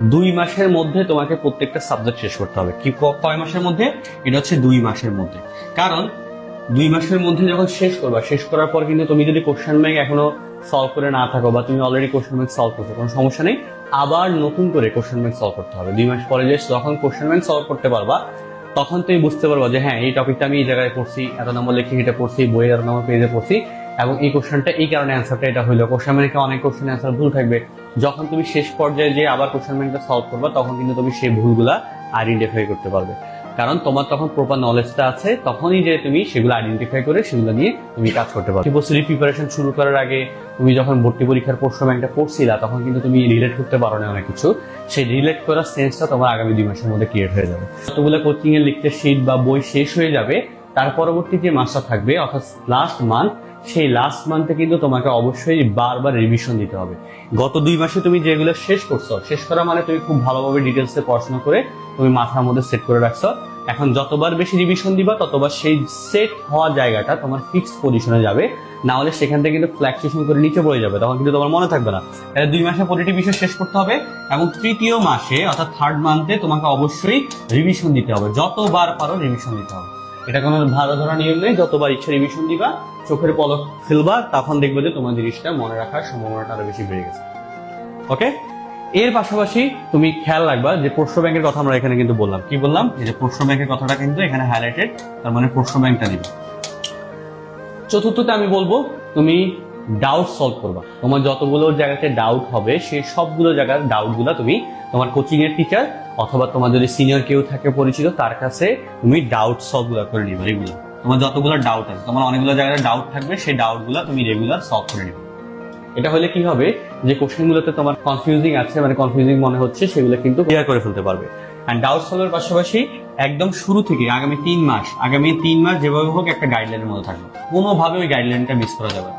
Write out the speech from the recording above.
2 মাসের মধ্যে তোমাকে প্রত্যেকটা সাবজেক্ট শেষ করতে হবে। কি কয় মাসের মধ্যে? এটা হচ্ছে 2 মাসের মধ্যে। কারণ 2 মাসের মধ্যে যখন শেষ করবা, শেষ করার পর কিন্তু তুমি যদি কোশ্চেন ব্যাংক এখনো সলভ করে না থাকো বা তুমি অলরেডি কোশ্চেন ব্যাংক সলভ করছো, কোনো সমস্যা নেই, আবার নতুন করে কোশ্চেন ব্যাংক সলভ করতে হবে। 2 মাস পরে যে যখন কোশ্চেন ব্যাংক সলভ করতে পারবা, তখন তুমি বুঝতে পারবা যে হ্যাঁ, এই টপিকটা আমি এই জায়গায় পড়ছি, এত নম্বর লিখে এটা পড়ছি, বইয়ের এত নম্বর পেজে পড়ছি, এবং এই কোশ্চেনটা এই কারণে অ্যান্সারটা এটা হইলো। কোশ্চেন ব্যাংকে অনেক কোশ্চেন অ্যান্সার ভুল থাকবে। যখন তুমি শেষ পর্যায়ে যে আবার কোশ্চেন ব্যাংকটা সলভ করবা, তখন কিন্তু তুমি সেই ভুলগুলা আইডেন্টিফাই করতে পারবে। কারণ তোমার তখন প্রপার নলেজটা আছে, তখনই যে তুমি সেগুলো আইডেন্টিফাই করে সেগুলো নিয়ে তুমি কাজ করতে পারবে। ইউনিভার্সিটি প্রিপারেশন শুরু করার আগে তুমি যখন ভর্তি পরীক্ষার প্রশ্ন ব্যাংকটা পড়ছিলা, তখন কিন্তু তুমি রিলেট করতে পারো না অনেক কিছু। সেই রিলেট করার সেন্সটা তোমার আগামী 2 মাসের মধ্যে ক্রিয়েট হয়ে যাবে। যতগুলো কোচিং এর লিখতে শিট বা বই শেষ হয়ে যাবে, তার পরবর্তী যে মাসটা থাকবে অর্থাৎ লাস্ট মান্থ, সেই লাস্ট মান্থে কিন্তু তোমাকে অবশ্যই বারবার রিভিশন দিতে হবে। গত 2 মাসে তুমি যেগুলো শেষ করছো, শেষ করা মানে তুমি খুব ভালোভাবে ডিটেলসে পড়াশোনা করে তুমি মাথার মধ্যে সেট করে রাখছো। এখন যতবার বেশি রিভিশন দিবা, ততবার সেই সেট হওয়া জায়গাটা তোমার ফিক্সড পজিশনে যাবে। না হলে সেখান থেকে কিন্তু ফ্ল্যাকচুয়েশন করে নিচে পড়ে যাবে, তখন কিন্তু তোমার মনে থাকবে না। তাহলে 2 মাসে প্রতিটি বিষয় শেষ করতে হবে, এবং তৃতীয় মাসে অর্থাৎ থার্ড মান্থে তোমাকে অবশ্যই রিভিশন দিতে হবে। যতবার পারো রিভিশন দিতে হবে। এটা কোনো ভালো ধরা নিয়ম নেই, যতবার ইচ্ছা রিভিশন দিবা, চোখের পলক ফেলবা, তখন দেখবে যে তোমার জিনিসটা মনে রাখার সম্ভাবনাটা আরো বেশি বেড়ে গেছে। ওকে, এর পাশাপাশি তুমি খেয়াল রাখবা যে প্রশ্ন ব্যাংকের কথা আমরা এখানে কিন্তু বললাম। কি বললাম? এই যে প্রশ্ন ব্যাংকের কথাটা কিন্তু এখানে হাইলাইটেড, তার মানে প্রশ্ন ব্যাংকটা নিবে। চতুর্থতে আমি বলবো তুমি ডাউট সলভ করবা। তোমার যতগুলো জায়গাতে ডাউট হবে, সেই সবগুলো জায়গার ডাউট গুলা তুমি তোমার কোচিং এর টিচার অথবা তোমার যদি সিনিয়র কেউ থাকে পরিচিত, তার কাছে তুমি ডাউট সলভ গুলা করে নিবে রেগুলার। তোমার যতগুলো ডাউট আছে, তোমার অনেকগুলো জায়গায় ডাউট থাকবে, সেই ডাউট গুলা তুমি রেগুলার সলভ করে নিবে। এটা হলে কি হবে, যে কোশ্চেন গুলোতে তোমার কনফিউজিং আছে, মানে কনফিউজিং মনে হচ্ছে, সেগুলো কিন্তু ক্লিয়ার করে ফেলতে পারবে। এন্ড ডাউট সলভের পাশাপাশি একদম শুরু থেকে আগামী 3 মাস যেভাবে হোক একটা গাইডলাইনের মধ্যে থাকবে। কোনোভাবে ওই গাইডলাইনটা মিস করা যাবে না।